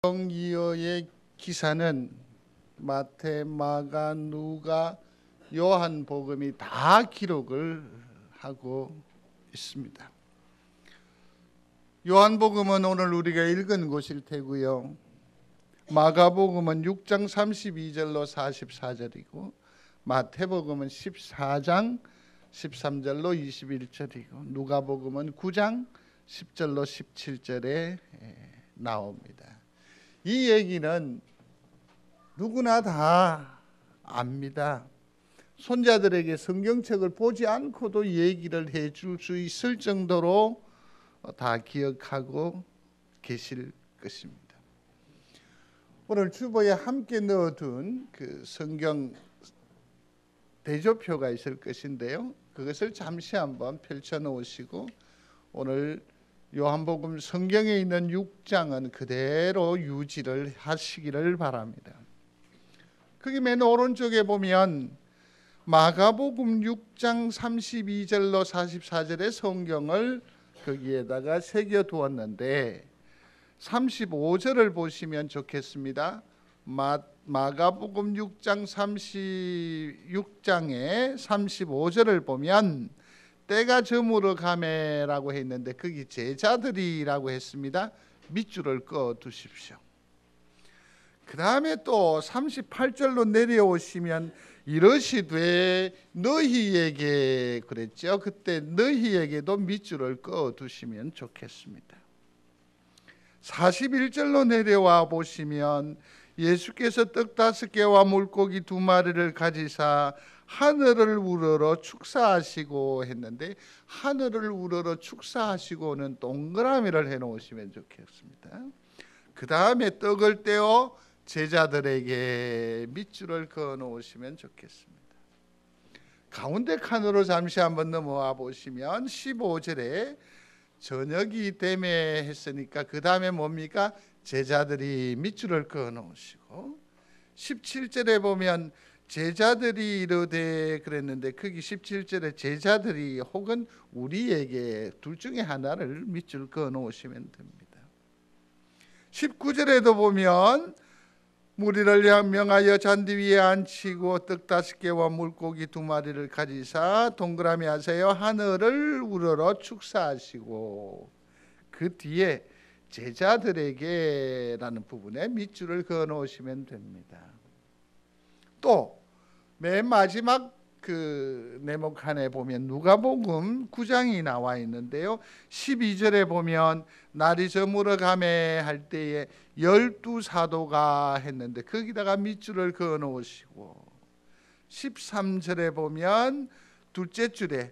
오병이어의 기사는 마태, 마가, 누가, 요한복음이 다 기록을 하고 있습니다. 요한복음은 오늘 우리가 읽은 곳일 테고요. 마가복음은 6장 32절로 44절이고 마태복음은 14장 13절로 21절이고 누가복음은 9장 10절로 17절에 나옵니다. 이 얘기는 누구나 다 압니다. 손자들에게 성경책을 보지 않고도 얘기를 해줄 수 있을 정도로 다 기억하고 계실 것입니다. 오늘 주보에 함께 넣어둔 그 성경 대조표가 있을 것인데요. 그것을 잠시 한번 펼쳐 놓으시고 오늘 요한복음 성경에 있는 6장은 그대로 유지를 하시기를 바랍니다. 거기 맨 오른쪽에 보면 마가복음 6장 32절로 44절의 성경을 거기에다가 새겨 두었는데 35절을 보시면 좋겠습니다. 마가복음 6장 36장의 35절을 보면 때가 저물어 가매라고 했는데 거기 제자들이라고 했습니다. 밑줄을 그어 두십시오. 그 다음에 또 38절로 내려오시면 이러시되 너희에게 그랬죠. 그때 너희에게도 밑줄을 그어 두시면 좋겠습니다. 41절로 내려와 보시면 예수께서 떡 5개와 물고기 2마리를 가지사 하늘을 우러러 축사하시고 했는데 하늘을 우러러 축사하시고는 동그라미를 해놓으시면 좋겠습니다. 그 다음에 떡을 떼어 제자들에게 밑줄을 그어 놓으시면 좋겠습니다. 가운데 칸으로 잠시 한번 넘어와 보시면 15절에 저녁이 되매 했으니까 그 다음에 뭡니까? 제자들이 밑줄을 그어 놓으시고 17절에 보면 제자들이 이르되 그랬는데 거기 17절에 제자들이 혹은 우리에게 둘 중에 하나를 밑줄 그어 놓으시면 됩니다. 19절에도 보면 무리를 명하여 잔디 위에 앉히고 떡 5개와 물고기 2마리를 가지사 동그라미 하세요. 하늘을 우러러 축사하시고 그 뒤에 제자들에게라는 부분에 밑줄을 그어 놓으시면 됩니다. 또 맨 마지막 그 네모 칸에 보면 누가복음 9장이 나와 있는데요. 12절에 보면 날이 저물어 가매 할 때에 12사도가 했는데 거기다가 밑줄을 그어 놓으시고 13절에 보면 둘째 줄에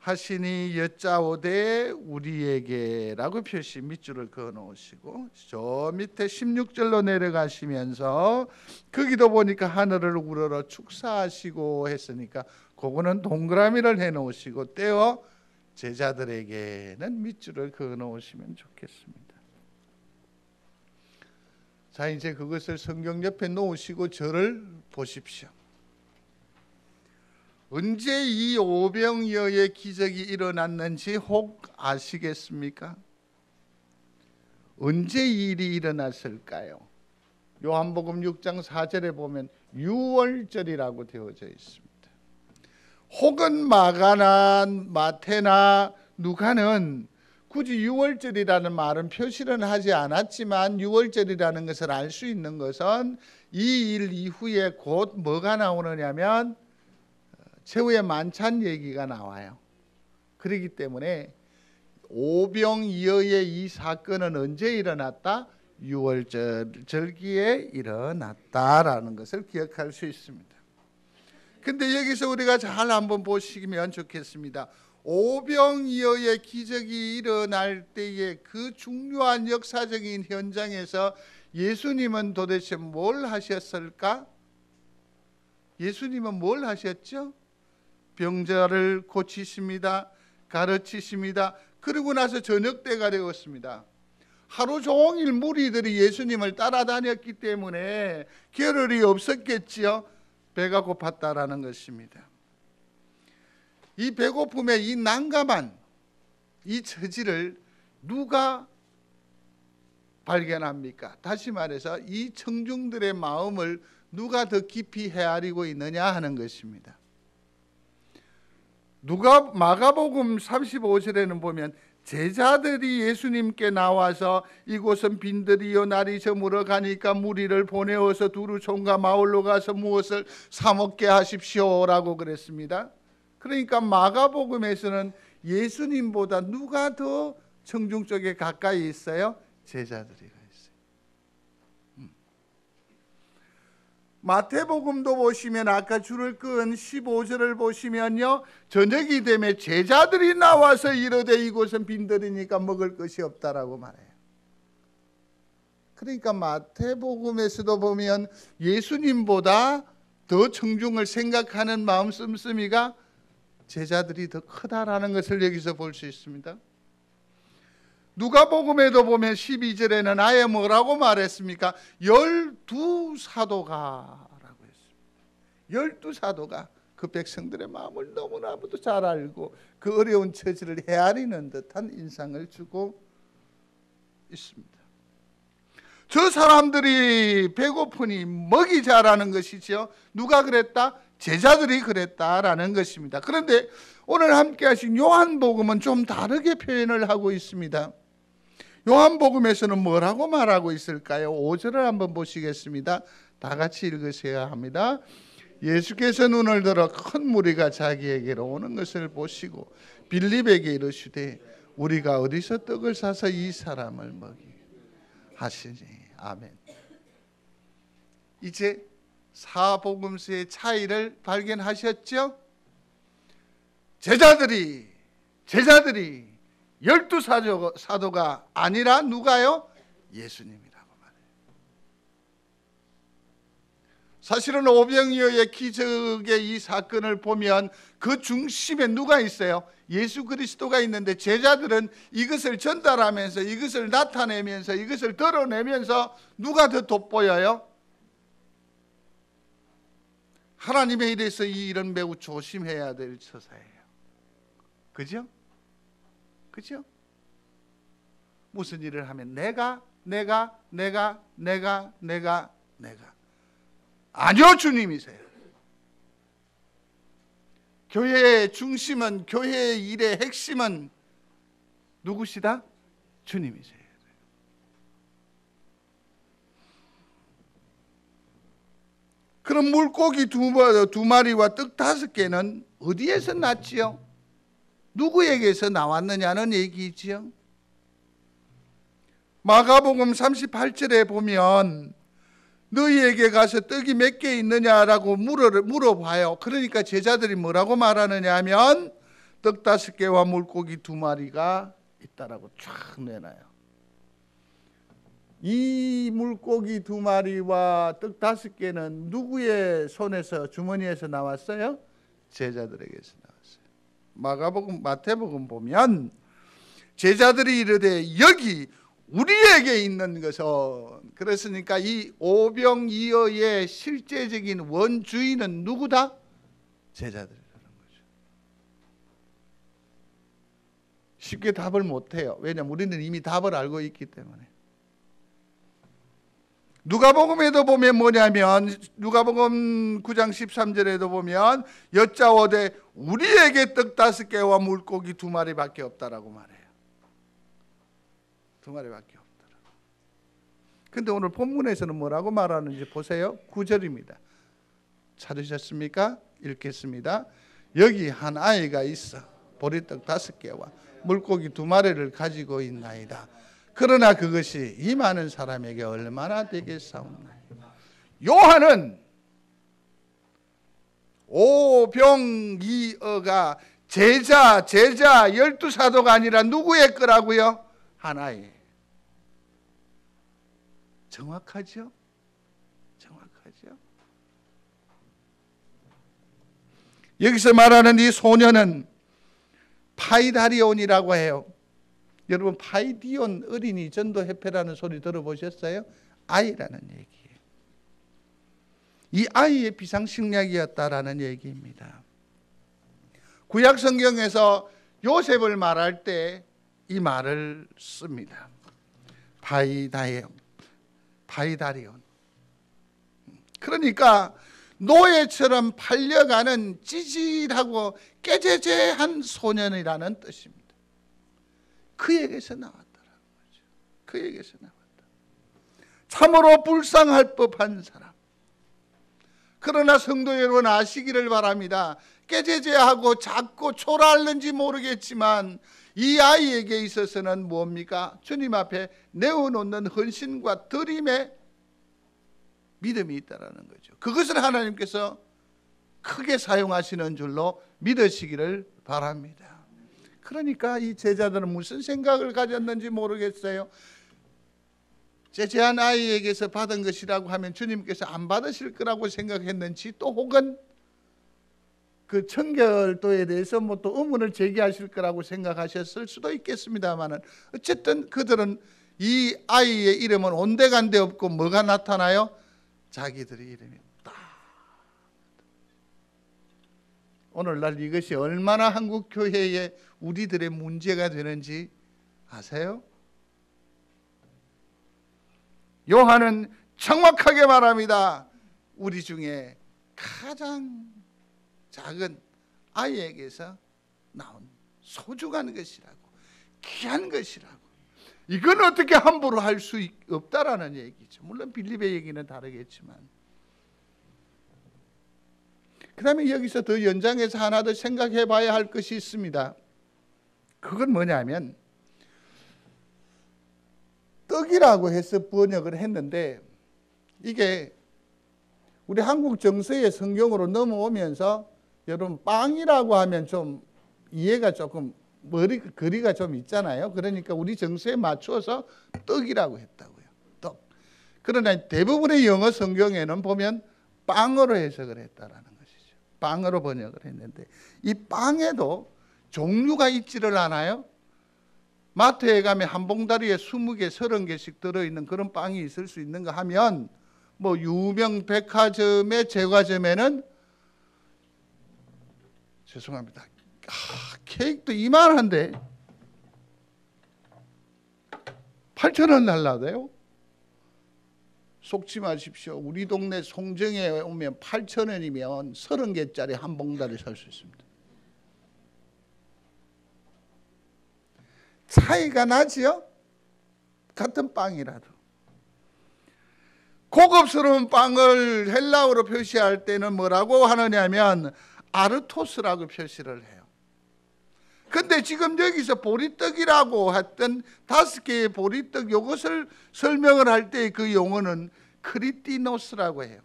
하시니 여짜오되 우리에게라고 표시 밑줄을 그어 놓으시고 저 밑에 16절로 내려가시면서 거기도 보니까 하늘을 우러러 축사하시고 했으니까 그거는 동그라미를 해 놓으시고 떼어 제자들에게는 밑줄을 그어 놓으시면 좋겠습니다. 자, 이제 그것을 성경 옆에 놓으시고 저를 보십시오. 언제 이 오병이어의 기적이 일어났는지 혹 아시겠습니까? 언제 이 일이 일어났을까요? 요한복음 6장 4절에 보면 6월절이라고 되어져 있습니다. 혹은 마가나 마태나 누가는 굳이 6월절이라는 말은 표시는 하지 않았지만 6월절이라는 것을 알 수 있는 것은 이 일 이후에 곧 뭐가 나오느냐면 최후의 만찬 얘기가 나와요. 그렇기 때문에 오병이어의 이 사건은 언제 일어났다? 6월절 절기에 일어났다라는 것을 기억할 수 있습니다. 근데 여기서 우리가 잘 한번 보시면 좋겠습니다. 오병이어의 기적이 일어날 때에 그 중요한 역사적인 현장에서 예수님은 도대체 뭘 하셨을까? 예수님은 뭘 하셨죠? 병자를 고치십니다. 가르치십니다. 그러고 나서 저녁 때가 되었습니다. 하루 종일 무리들이 예수님을 따라다녔기 때문에 겨를이 없었겠지요. 배가 고팠다라는 것입니다. 이 배고픔에 이 난감한 이 처지를 누가 발견합니까? 다시 말해서 이 청중들의 마음을 누가 더 깊이 헤아리고 있느냐 하는 것입니다. 마가복음 35절에는 보면 제자들이 예수님께 나와서 이곳은 빈들이요 날이 저물어 가니까 무리를 보내어서 두루 총과 마을로 가서 무엇을 사 먹게 하십시오라고 그랬습니다. 그러니까 마가복음에서는 예수님보다 누가 더 청중 쪽에 가까이 있어요? 제자들이 있어요. 마태복음도 보시면 아까 줄을 끈 15절을 보시면요, 저녁이 되면 제자들이 나와서 이르되 이곳은 빈들이니까 먹을 것이 없다라고 말해요. 그러니까 마태복음에서도 보면 예수님보다 더 청중을 생각하는 마음 씀씀이가 제자들이 더 크다라는 것을 여기서 볼 수 있습니다. 누가복음에도 보면 12절에는 아예 뭐라고 말했습니까? 12사도가 라고 했습니다. 12사도가 그 백성들의 마음을 너무나도 잘 알고 그 어려운 처지를 헤아리는 듯한 인상을 주고 있습니다. 저 사람들이 배고프니 먹이 자라는 것이죠. 누가 그랬다? 제자들이 그랬다라는 것입니다. 그런데 오늘 함께 하신 요한복음은 좀 다르게 표현을 하고 있습니다. 요한복음에서는 뭐라고 말하고 있을까요? 5절을 한번 보시겠습니다. 다 같이 읽으셔야 합니다. 예수께서 눈을 들어 큰 무리가 자기에게로 오는 것을 보시고 빌립에게 이르시되 우리가 어디서 떡을 사서 이 사람을 먹이 하시니. 아멘. 이제 사복음서의 차이를 발견하셨죠? 제자들이 12사도가 아니라 누가요? 예수님이라고 말해요. 사실은 오병이어의 기적의 이 사건을 보면 그 중심에 누가 있어요? 예수 그리스도가 있는데 제자들은 이것을 전달하면서 이것을 나타내면서 이것을 드러내면서 누가 더 돋보여요? 하나님의 일에서 이 일은 매우 조심해야 될 처사예요. 그죠? 그죠? 무슨 일을 하면 내가 아니요, 주님이세요. 교회의 중심은, 교회의 일의 핵심은 누구시다? 주님이세요. 그럼 물고기 두 마리와 떡 5개는 어디에서 났지요? 누구에게서 나왔느냐는 얘기지요. 마가복음 38절에 보면 너희에게 가서 떡이 몇 개 있느냐라고 물어봐요. 그러니까 제자들이 뭐라고 말하느냐 하면 떡 5개와 물고기 2마리가 있다라고 쫙 내놔요. 이 물고기 2마리와 떡 5개는 누구의 손에서, 주머니에서 나왔어요? 제자들에게서 나왔어요. 마태복음 보면 제자들이 이르되 여기 우리에게 있는 것은, 그랬으니까 이 오병이어의 실제적인 원주인은 누구다? 제자들이라는 거죠. 쉽게 답을 못해요. 왜냐하면 우리는 이미 답을 알고 있기 때문에. 누가복음에도 보면 뭐냐면 누가복음 9장 13절에도 보면 여짜오되 우리에게 떡 5개와 물고기 2마리밖에 없다라고 말해요. 2마리밖에 없더라. 근데 오늘 본문에서는 뭐라고 말하는지 보세요. 9절입니다. 찾으셨습니까? 읽겠습니다. 여기 한 아이가 있어 보리떡 5개와 물고기 2마리를 가지고 있나이다. 그러나 그것이 이 많은 사람에게 얼마나 되겠사옵나이까. 요한은 오병이어가 제자 12사도가 아니라 누구의 거라고요? 하나의. 정확하죠? 정확하죠? 여기서 말하는 이 소녀는 파이다리온이라고 해요. 여러분 파이디온 어린이 전도협회라는 소리 들어보셨어요? 아이라는 얘기예요. 이 아이의 비상식량이었다라는 얘기입니다. 구약 성경에서 요셉을 말할 때 이 말을 씁니다. 바이다리온. 그러니까 노예처럼 팔려가는 찌질하고 깨제제한 소년이라는 뜻입니다. 그에게서 나왔다라는 거죠. 그에게서 나왔다. 참으로 불쌍할 법한 사람. 그러나 성도 여러분 아시기를 바랍니다. 깨제제하고 작고 초라할는지 모르겠지만 이 아이에게 있어서는 뭡니까? 주님 앞에 내어놓는 헌신과 드림의 믿음이 있다는 거죠. 그것을 하나님께서 크게 사용하시는 줄로 믿으시기를 바랍니다. 그러니까 이 제자들은 무슨 생각을 가졌는지 모르겠어요. 제재한 아이에게서 받은 것이라고 하면 주님께서 안 받으실 거라고 생각했는지, 또 혹은 그 청결도에 대해서 뭐 또 의문을 제기하실 거라고 생각하셨을 수도 있겠습니다만은, 어쨌든 그들은 이 아이의 이름은 온데간데 없고 뭐가 나타나요? 자기들의 이름이 딱. 오늘날 이것이 얼마나 한국 교회에 우리들의 문제가 되는지 아세요? 요한은 정확하게 말합니다. 우리 중에 가장 작은 아이에게서 나온 소중한 것이라고, 귀한 것이라고. 이건 어떻게 함부로 할 수 없다라는 얘기죠. 물론 빌립의 얘기는 다르겠지만. 그 다음에 여기서 더 연장해서 하나 더 생각해 봐야 할 것이 있습니다. 그건 뭐냐면, 떡이라고 해서 번역을 했는데, 이게 우리 한국 정서의 성경으로 넘어오면서 여러분 빵이라고 하면 좀 이해가 조금 거리가 좀 있잖아요. 그러니까 우리 정서에 맞추어서 떡이라고 했다고요. 떡. 그러나 대부분의 영어 성경에는 보면 빵으로 해석을 했다라는 것이죠. 빵으로 번역을 했는데, 이 빵에도 종류가 있지를 않아요. 마트에 가면 한 봉다리에 20개, 30개씩 들어있는 그런 빵이 있을 수 있는가 하면, 뭐 유명 백화점의 제과점에는 죄송합니다. 케이크도 이만한데 8,000원 날라대요. 속지 마십시오. 우리 동네 송정에 오면 8,000원이면 30개짜리 한 봉다리 살 수 있습니다. 차이가 나지요? 같은 빵이라도. 고급스러운 빵을 헬라어로 표시할 때는 뭐라고 하느냐면 아르토스라고 표시를 해요. 근데 지금 여기서 보리떡이라고 했던 5개의 보리떡, 이것을 설명을 할 때 그 용어는 크리티노스라고 해요.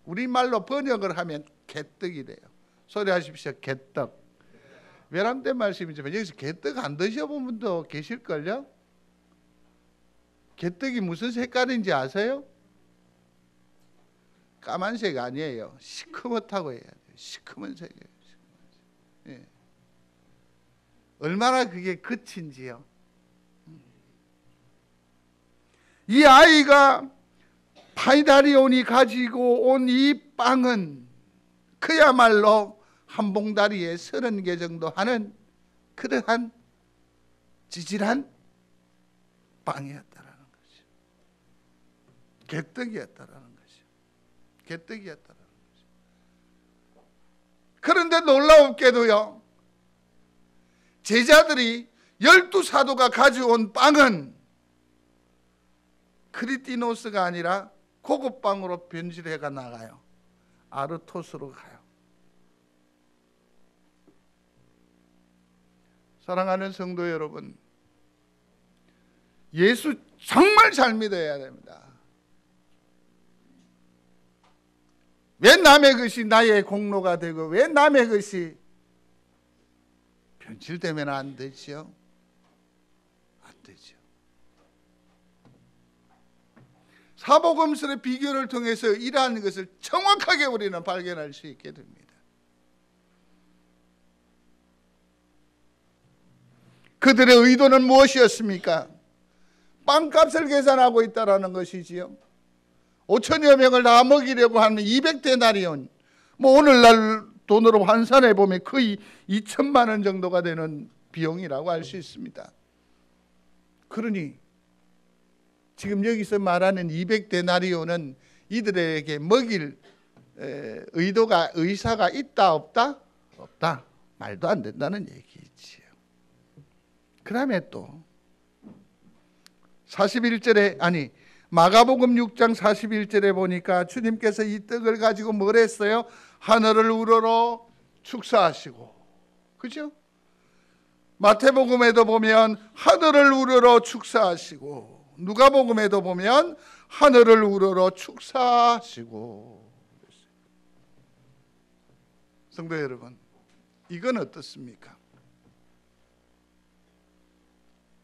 우리말로 번역을 하면 개떡이 돼요. 소리하십시오. 개떡. 외람된 말씀이지만 여기서 개떡 안 드셔본 분도 계실걸요? 개떡이 무슨 색깔인지 아세요? 까만색 아니에요. 시커멓다고 해야 돼요. 시커먼 색이에요. 예. 얼마나 그게 끝인지요. 이 아이가 바이다리온이 가지고 온 이 빵은 그야말로 한 봉다리에 30개 정도 하는 그러한 지질한 빵이었다라는 것이죠. 개떡이었다라는 것이죠. 개떡이었다라는 것이죠. 그런데 놀라웠게도요, 제자들이 12사도가 가져온 빵은 크리티노스가 아니라 고급빵으로 변질해가 나가요. 아르토스로 가요. 사랑하는 성도 여러분, 예수 정말 잘 믿어야 됩니다. 왜 남의 것이 나의 공로가 되고 왜 남의 것이 변질되면 안 되죠? 안 되죠. 사복음서의 비교를 통해서 이러한 것을 정확하게 우리는 발견할 수 있게 됩니다. 그들의 의도는 무엇이었습니까? 빵값을 계산하고 있다는 것이지요. 5천여 명을 다 먹이려고 하는 200데나리온, 뭐 오늘날 돈으로 환산해 보면 거의 2천만 원 정도가 되는 비용이라고 할 수 있습니다. 그러니 지금 여기서 말하는 200데나리온은 이들에게 먹일 의사가 있다 없다? 없다. 말도 안 된다는 얘기지요. 그다음에 또 41절에 마가복음 6장 41절에 보니까 주님께서 이 떡을 가지고 뭘 했어요? 하늘을 우러러 축사하시고, 그죠? 마태복음에도 보면 하늘을 우러러 축사하시고, 누가복음에도 보면 하늘을 우러러 축사하시고. 성도 여러분, 이건 어떻습니까?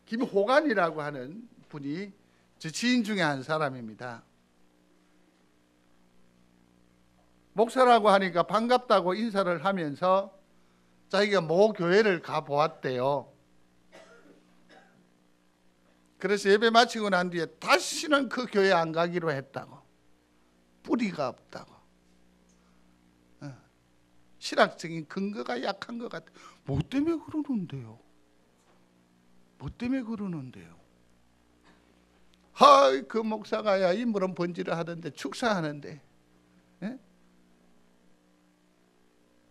김호간이라고 하는 분이 제 지인 중에 한 사람입니다. 목사라고 하니까 반갑다고 인사를 하면서 자기가 모 교회를 가보았대요. 그래서 예배 마치고 난 뒤에 다시는 그 교회 안 가기로 했다고. 뿌리가 없다고. 신학적인 근거가 약한 것 같아요. 뭐 때문에 그러는데요? 뭐 때문에 그러는데요? 그 목사가 인물은 번지를 하던데 축사하는데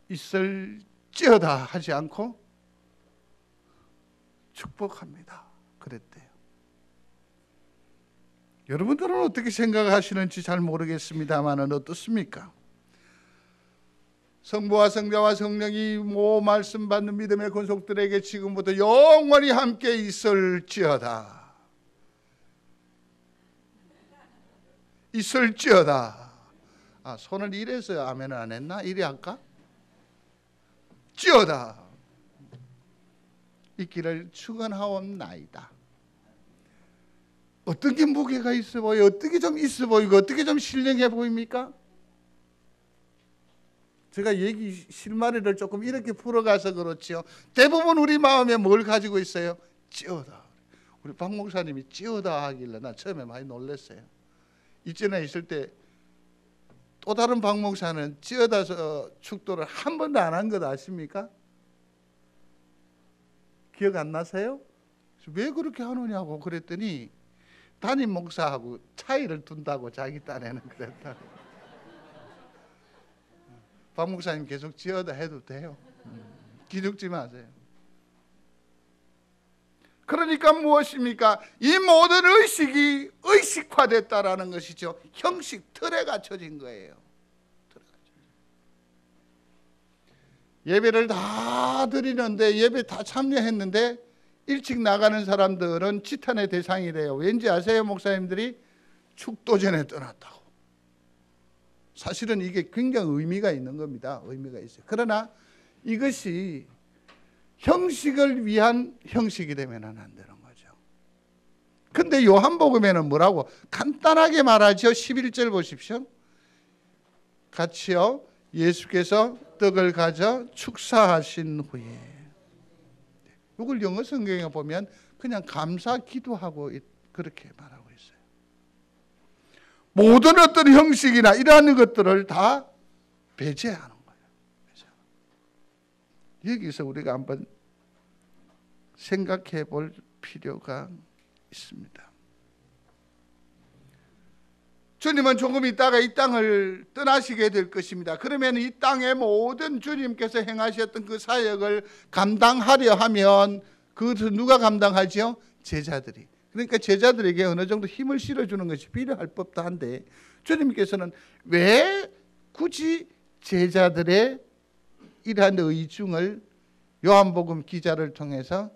있을지어다 하지 않고 축복합니다 그랬대요. 여러분들은 어떻게 생각하시는지 잘 모르겠습니다만 어떻습니까? 성부와 성자와 성령이 모 말씀 받는 믿음의 권속들에게 지금부터 영원히 함께 있을지어다. 있을지어다. 손을 이래서 아멘을 안 했나? 이래 할까? 지어다. 있기를 축원하옵나이다. 어떤 게 무게가 있어 보여? 어떻게 좀 있어 보이고 어떻게 좀 신령해 보입니까? 제가 얘기 실마리를 조금 이렇게 풀어가서 그렇지요. 대부분 우리 마음에 뭘 가지고 있어요? 찌어다. 우리 박 목사님이 찌어다 하길래 나 처음에 많이 놀랐어요. 이전에 있을 때 또 다른 박 목사는 찌어다서 축도를 한 번도 안 한 것 아십니까? 기억 안 나세요? 왜 그렇게 하느냐고 그랬더니 담임 목사하고 차이를 둔다고 자기 딴에는 그랬다고. 박 목사님 계속 찌어다 해도 돼요. 기죽지 마세요. 그러니까 무엇입니까? 이 모든 의식이 의식화됐다라는 것이죠. 형식, 틀에 갖춰진 거예요. 예배를 다 드리는데 예배 다 참여했는데 일찍 나가는 사람들은 지탄의 대상이 돼요. 왠지 아세요, 목사님들이? 축도 전에 떠났다고. 사실은 이게 굉장히 의미가 있는 겁니다. 의미가 있어요. 그러나 이것이 형식을 위한 형식이 되면은 안 되는 거죠. 근데 요한복음에는 뭐라고? 간단하게 말하죠. 11절 보십시오. 같이요. 예수께서 떡을 가져 축사하신 후에. 이걸 영어 성경에 보면 그냥 감사 기도하고 그렇게 말하고 있어요. 모든 어떤 형식이나 이러한 것들을 다 배제하는 거예요. 여기서 우리가 한번 생각해 볼 필요가 있습니다. 주님은 조금 있다가 이 땅을 떠나시게 될 것입니다. 그러면 이 땅의 모든 주님께서 행하셨던 그 사역을 감당하려 하면 그것을 누가 감당하죠? 제자들이. 그러니까 제자들에게 어느 정도 힘을 실어주는 것이 필요할 법도 한데 주님께서는 왜 굳이 제자들의 이러한 의중을 요한복음 기자를 통해서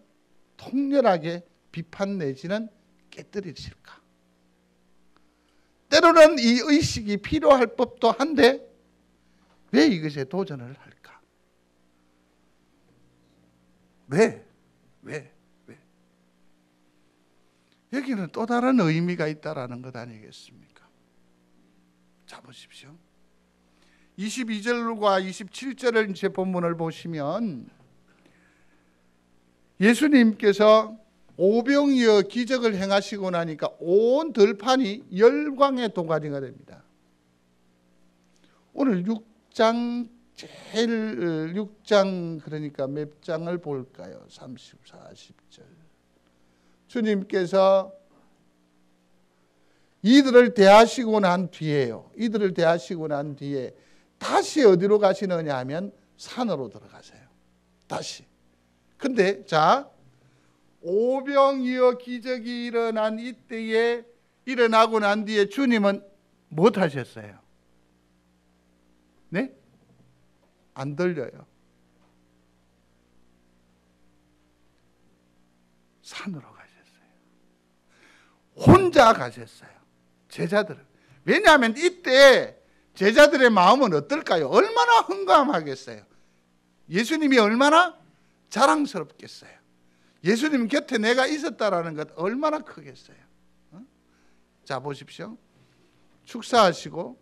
통렬하게 비판 내지는 깨뜨리실까? 때로는 이 의식이 필요할 법도 한데 왜 이것에 도전을 할까? 왜? 여기는 또 다른 의미가 있다라는 것 아니겠습니까? 자 보십시오. 22절과 27절을 제 본문을 보시면 예수님께서 오병이어 기적을 행하시고 나니까 온 들판이 열광의 도가니가 됩니다. 오늘 6장 제일 6장 그러니까 몇 장을 볼까요? 30, 40절. 주님께서 이들을 대하시고 난 뒤에요. 이들을 대하시고 난 뒤에 다시 어디로 가시느냐 하면 산으로 들어가세요. 다시. 근데 자, 오병이어 기적이 일어난 이때에 일어나고 난 뒤에 주님은 뭐 하셨어요? 네? 안 들려요. 산으로 가셨어요. 혼자 가셨어요. 제자들을. 왜냐하면 이때 제자들의 마음은 어떨까요? 얼마나 흥감하겠어요. 예수님이 얼마나 자랑스럽겠어요. 예수님 곁에 내가 있었다라는 것 얼마나 크겠어요. 자, 보십시오. 축사하시고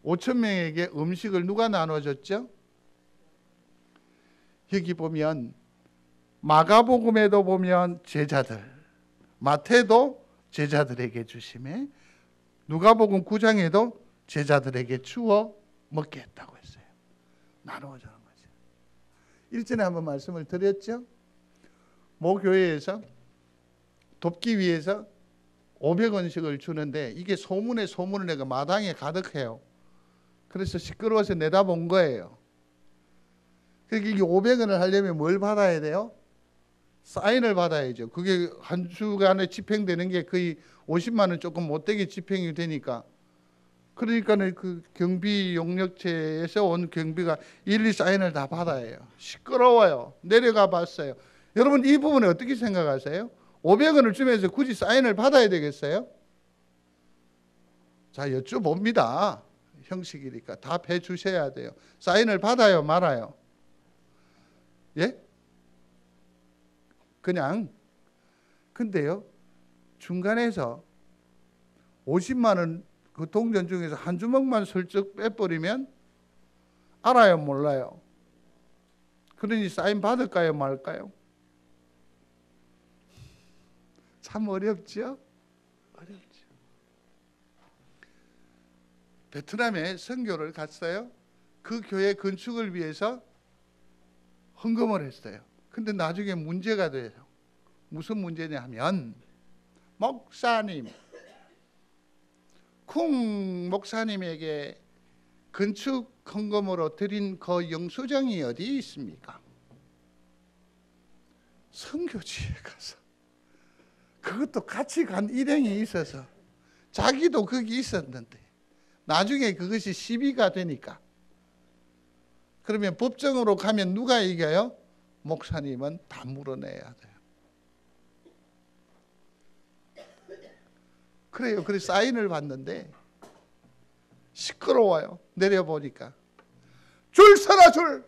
5천 명에게 음식을 누가 나눠줬죠? 여기 보면 마가복음에도 보면 제자들, 마태도 제자들에게 주심에, 누가복음 9장에도 제자들에게 주어 먹게 했다고 했어요. 나누어 주는 거죠. 일전에 한번 말씀을 드렸죠. 모 교회에서 돕기 위해서 500원씩을 주는데 이게 소문에 소문을 내가 마당에 가득해요. 그래서 시끄러워서 내다본 거예요. 그러니까 이게 500원을 하려면 뭘 받아야 돼요? 사인을 받아야죠. 그게 한 주간에 집행되는 게 거의 50만 원 조금 못되게 집행이 되니까. 그러니까는 그 경비 용역체에서 온 경비가 일일이 사인을 다 받아야 해요. 시끄러워요. 내려가 봤어요. 여러분 이 부분에 어떻게 생각하세요? 500원을 주면서 굳이 사인을 받아야 되겠어요? 자, 여쭤봅니다. 형식이니까 답해 주셔야 돼요. 사인을 받아요, 말아요? 예? 그냥. 근데요, 중간에서 50만 원 그 동전 중에서 한 주먹만 슬쩍 빼버리면 알아요, 몰라요? 그러니 사인 받을까요, 말까요? 참 어렵죠? 어렵죠. 베트남에 선교를 갔어요. 그 교회 건축을 위해서 헌금을 했어요. 근데 나중에 문제가 돼요. 무슨 문제냐 하면 목사님, 쿵 목사님에게 건축 헌금으로 드린 그 영수증이 어디 있습니까? 선교지에 가서 그것도 같이 간 일행이 있어서 자기도 거기 있었는데 나중에 그것이 시비가 되니까 그러면 법정으로 가면 누가 이겨요? 목사님은 다 물어내야 돼요. 그래요. 그래서 사인을 받는데 시끄러워요. 내려보니까 줄 서라 줄.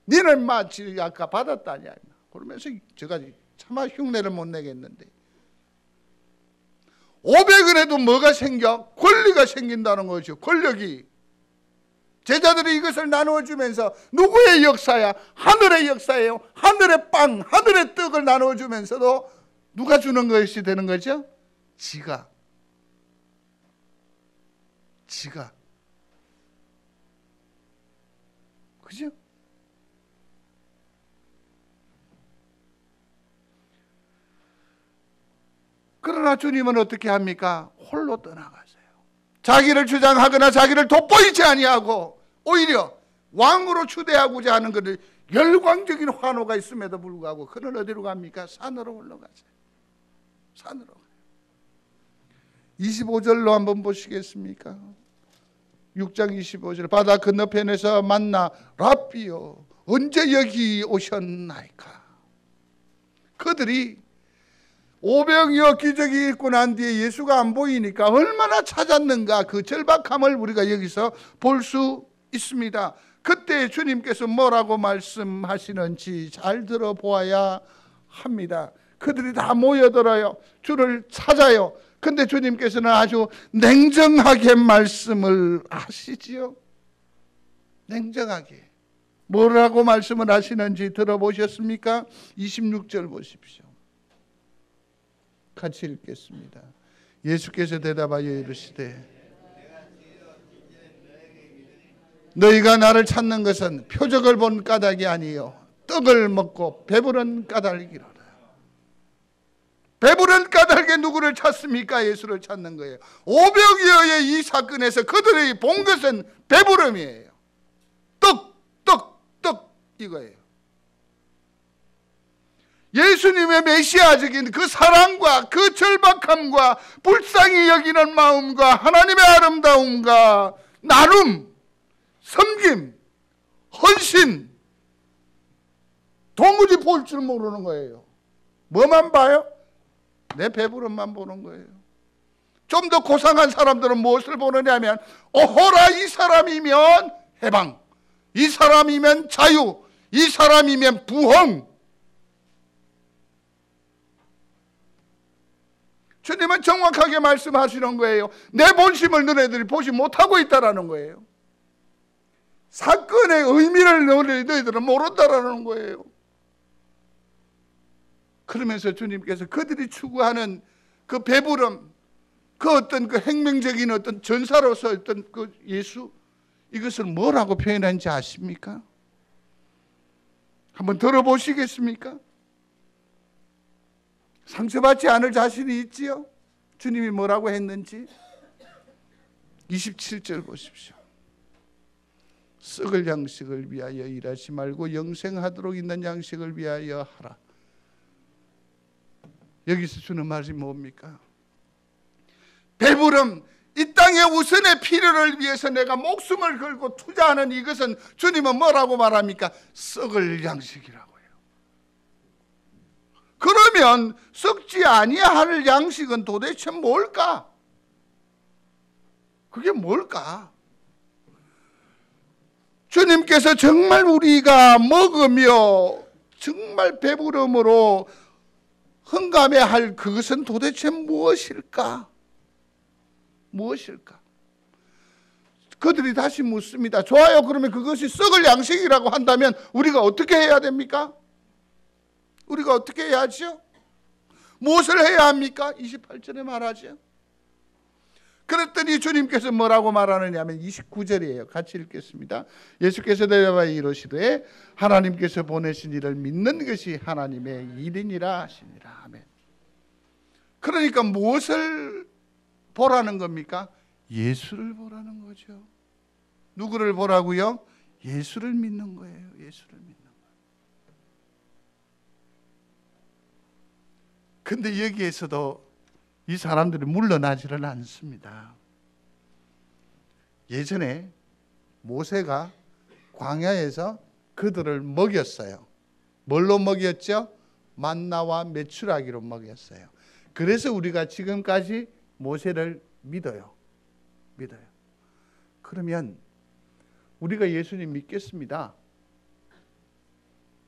니는 마치 아까 받았다냐. 그러면서 제가 차마 흉내를 못 내겠는데 500원에도 뭐가 생겨? 권리가 생긴다는 거죠. 권력이. 제자들이 이것을 나누어주면서 누구의 역사야? 하늘의 역사예요. 하늘의 빵, 하늘의 떡을 나누어주면서도 누가 주는 것이 되는 거죠? 지가. 그죠? 그러나 주님은 어떻게 합니까? 홀로 떠나가세요. 자기를 주장하거나 자기를 돋보이지 아니하고 오히려 왕으로 추대하고자 하는 것을 열광적인 환호가 있음에도 불구하고 그는 어디로 갑니까? 산으로 올라가세요. 산으로 가요. 25절로 한번 보시겠습니까? 6장 25절. 바다 건너편에서 만나 랍비요 언제 여기 오셨나이까? 그들이 오병이어 기적이 있고 난 뒤에 예수가 안 보이니까 얼마나 찾았는가, 그 절박함을 우리가 여기서 볼 수 있습니다. 그때 주님께서 뭐라고 말씀하시는지 잘 들어보아야 합니다. 그들이 다 모여들어요. 주를 찾아요. 근데 주님께서는 아주 냉정하게 말씀을 하시지요. 냉정하게. 뭐라고 말씀을 하시는지 들어보셨습니까? 26절 보십시오. 같이 읽겠습니다. 예수께서 대답하여 이르시되 너희가 나를 찾는 것은 표적을 본 까닭이 아니요 떡을 먹고 배부른 까닭이로라. 배부른 까닭에 누구를 찾습니까? 예수를 찾는 거예요. 500여의 이 사건에서 그들이 본 것은 배부름이에요. 떡 이거예요. 예수님의 메시아적인 그 사랑과 그 절박함과 불쌍히 여기는 마음과 하나님의 아름다움과 나눔, 섬김, 헌신, 도무지 볼 줄 모르는 거예요. 뭐만 봐요? 내 배부름만 보는 거예요. 좀 더 고상한 사람들은 무엇을 보느냐면, 오호라 이 사람이면 해방, 이 사람이면 자유, 이 사람이면 부흥. 주님은 정확하게 말씀하시는 거예요. 내 본심을 너네들이 보지 못하고 있다라는 거예요. 사건의 의미를 너희들은 모른다라는 거예요. 그러면서 주님께서 그들이 추구하는 그 배부름, 그 어떤 그 혁명적인 어떤 전사로서 어떤 그 예수, 이것을 뭐라고 표현하는지 아십니까? 한번 들어보시겠습니까? 상처받지 않을 자신이 있지요? 주님이 뭐라고 했는지 27절 보십시오. 썩을 양식을 위하여 일하지 말고 영생하도록 있는 양식을 위하여 하라. 여기서 주는 말이 뭡니까? 배부름, 이 땅의 우선의 필요를 위해서 내가 목숨을 걸고 투자하는 이것은 주님은 뭐라고 말합니까? 썩을 양식이라고 해요. 그러면 썩지 아니할 양식은 도대체 뭘까? 그게 뭘까? 주님께서 정말 우리가 먹으며 정말 배부름으로 흥감해할 그것은 도대체 무엇일까? 무엇일까? 그들이 다시 묻습니다. 좋아요. 그러면 그것이 썩을 양식이라고 한다면 우리가 어떻게 해야 됩니까? 우리가 어떻게 해야죠? 무엇을 해야 합니까? 28절에 말하죠. 그랬더니 주님께서 뭐라고 말하느냐 하면 29절이에요. 같이 읽겠습니다. 예수께서 대답하여 이르시되 하나님께서 보내신 이를 믿는 것이 하나님의 일이니라 하시니라. 아멘. 그러니까 무엇을 보라는 겁니까? 예수를 보라는 거죠. 누구를 보라고요? 예수를 믿는 거예요. 예수를 믿는 거예요. 근데 여기에서도 이 사람들이 물러나지는 않습니다. 예전에 모세가 광야에서 그들을 먹였어요. 뭘로 먹였죠? 만나와 메추라기로 먹였어요. 그래서 우리가 지금까지 모세를 믿어요. 그러면 우리가 예수님 믿겠습니다.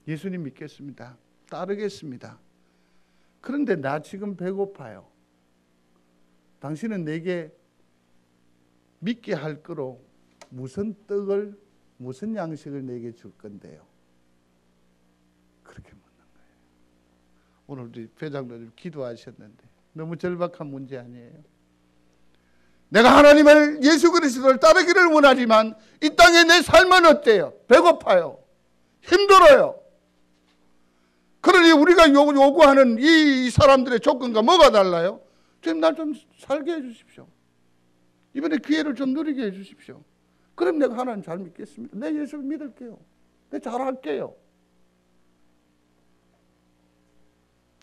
예수님 믿겠습니다. 따르겠습니다. 그런데 나 지금 배고파요. 당신은 내게 믿게 할 거로 무슨 떡을, 무슨 양식을 내게 줄 건데요? 그렇게 묻는 거예요. 오늘 우리 회장님 기도하셨는데 너무 절박한 문제 아니에요? 내가 하나님을, 예수 그리스도를 따르기를 원하지만 이 땅에 내 삶은 어때요? 배고파요. 힘들어요. 그러니 우리가 요구하는 이 사람들의 조건과 뭐가 달라요? 주님, 날 좀 살게 해주십시오. 이번에 기회를 좀 누리게 해주십시오. 그럼 내가 하나님 잘 믿겠습니다. 내 예수를 믿을게요. 내 잘할게요.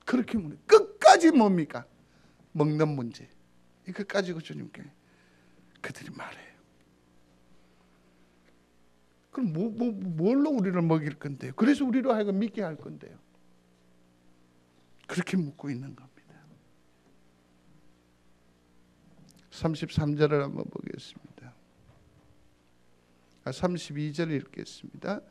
그렇게 묻는, 끝까지 뭡니까? 먹는 문제. 이거 가지고 주님께 그들이 말해요. 그럼 뭘로 우리를 먹일 건데요? 그래서 우리로 하여금 믿게 할 건데요? 그렇게 묻고 있는 겁니다. 33절을 한번 보겠습니다. 32절 읽겠습니다.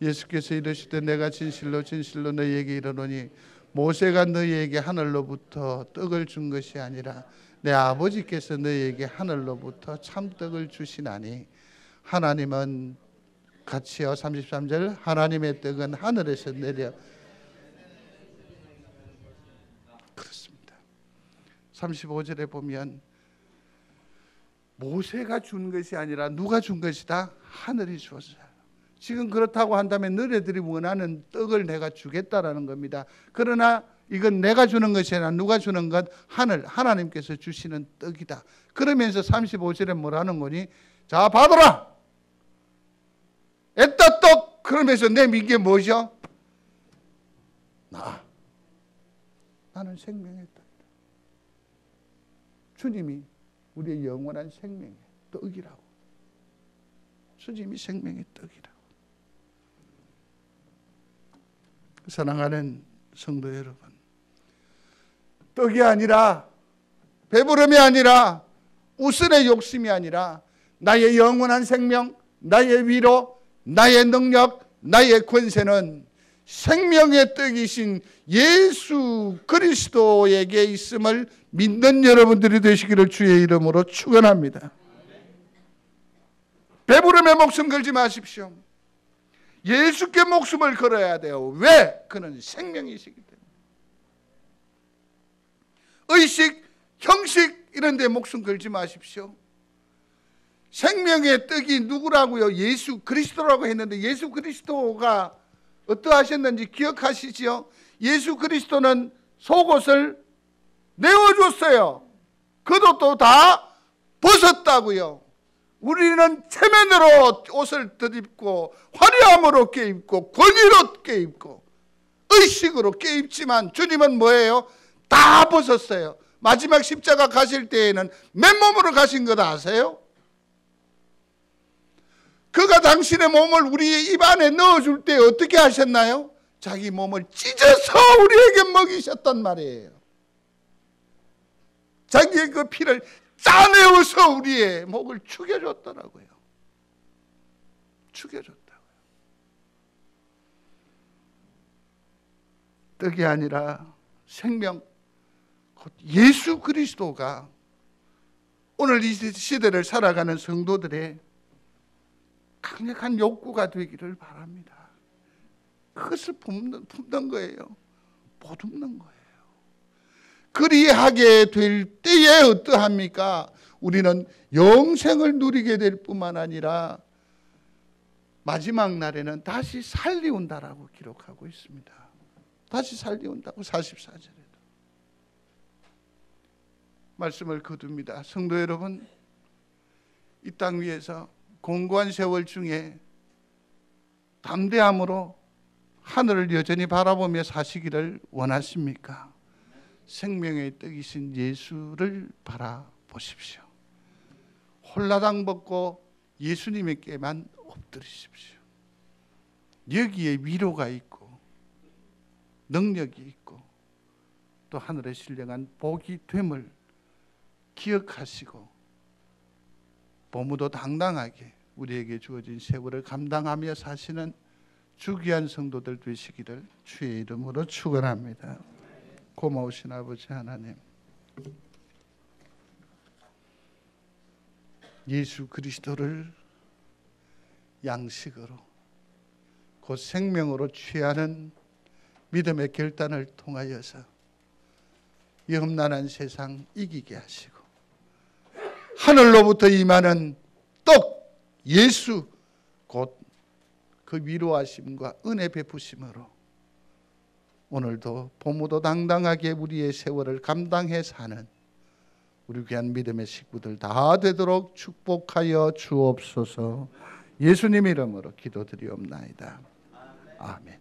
예수께서 이르시되 내가 진실로 진실로 너희에게 이르노니 모세가 너희에게 하늘로부터 떡을 준 것이 아니라 내 아버지께서 너희에게 하늘로부터 참떡을 주시나니 하나님은 같이요. 33절 하나님의 떡은 하늘에서 내려. 그렇습니다. 35절에 보면 모세가 준 것이 아니라 누가 준 것이다? 하늘이 주었어요. 지금 그렇다고 한다면 너희들이 원하는 떡을 내가 주겠다라는 겁니다. 그러나 이건 내가 주는 것이 아니라 누가 주는 것? 하나님께서 주시는 떡이다. 그러면서 35절에 뭐라는 거니? 자, 받아라. 애따 떡. 그러면서 내민 게 뭐죠? 나는 생명의 떡이다. 주님이 우리의 영원한 생명의 떡이라고. 주님이 생명의 떡이라고. 사랑하는 성도 여러분, 떡이 아니라, 배부름이 아니라, 우슬의 욕심이 아니라 나의 영원한 생명, 나의 위로, 나의 능력, 나의 권세는 생명의 떡이신 예수 그리스도에게 있음을 믿는 여러분들이 되시기를 주의 이름으로 축원합니다. 배부름에 목숨 걸지 마십시오. 예수께 목숨을 걸어야 돼요. 왜? 그는 생명이시기 때문에. 의식, 형식 이런 데 목숨 걸지 마십시오. 생명의 떡이 누구라고요? 예수 그리스도라고 했는데 예수 그리스도가 어떠하셨는지 기억하시지요? 예수 그리스도는 속옷을 내어줬어요. 겉옷도 다 벗었다고요. 우리는 체면으로 옷을 덧입고 화려함으로 껴입고 권위로 껴입고 의식으로 껴입지만 주님은 뭐예요? 다 벗었어요. 마지막 십자가 가실 때에는 맨몸으로 가신 것 아세요? 그가 당신의 몸을 우리의 입 안에 넣어줄 때 어떻게 하셨나요? 자기 몸을 찢어서 우리에게 먹이셨단 말이에요. 자기의 그 피를 짜내어서 우리의 목을 축여줬더라고요. 축여줬다고요. 떡이 아니라 생명, 곧 예수 그리스도가 오늘 이 시대를 살아가는 성도들의 강력한 욕구가 되기를 바랍니다. 그것을 품는 거예요. 보듬는 거예요. 그리하게 될 때에 어떠합니까? 우리는 영생을 누리게 될 뿐만 아니라 마지막 날에는 다시 살리운다라고 기록하고 있습니다. 다시 살리운다고 44절에도 말씀을 거둡니다. 성도 여러분, 이 땅 위에서 공고한 세월 중에 담대함으로 하늘을 여전히 바라보며 사시기를 원하십니까? 생명의 떡이신 예수를 바라보십시오. 홀라당 벗고 예수님에게만 엎드리십시오. 여기에 위로가 있고 능력이 있고 또 하늘의 신령한 복이 됨을 기억하시고 보무도 당당하게 우리에게 주어진 세월을 감당하며 사시는 주귀한 성도들 되시기를 주의 이름으로 축원합니다. 고마우신 아버지 하나님, 예수 그리스도를 양식으로 곧 생명으로 취하는 믿음의 결단을 통하여서 이 험난한 세상 이기게 하시고 하늘로부터 임하는 떡 예수 곧 그 위로하심과 은혜 베푸심으로 오늘도 보무도 당당하게 우리의 세월을 감당해 사는 우리 귀한 믿음의 식구들 다 되도록 축복하여 주옵소서. 예수님 이름으로 기도드리옵나이다. 아멘.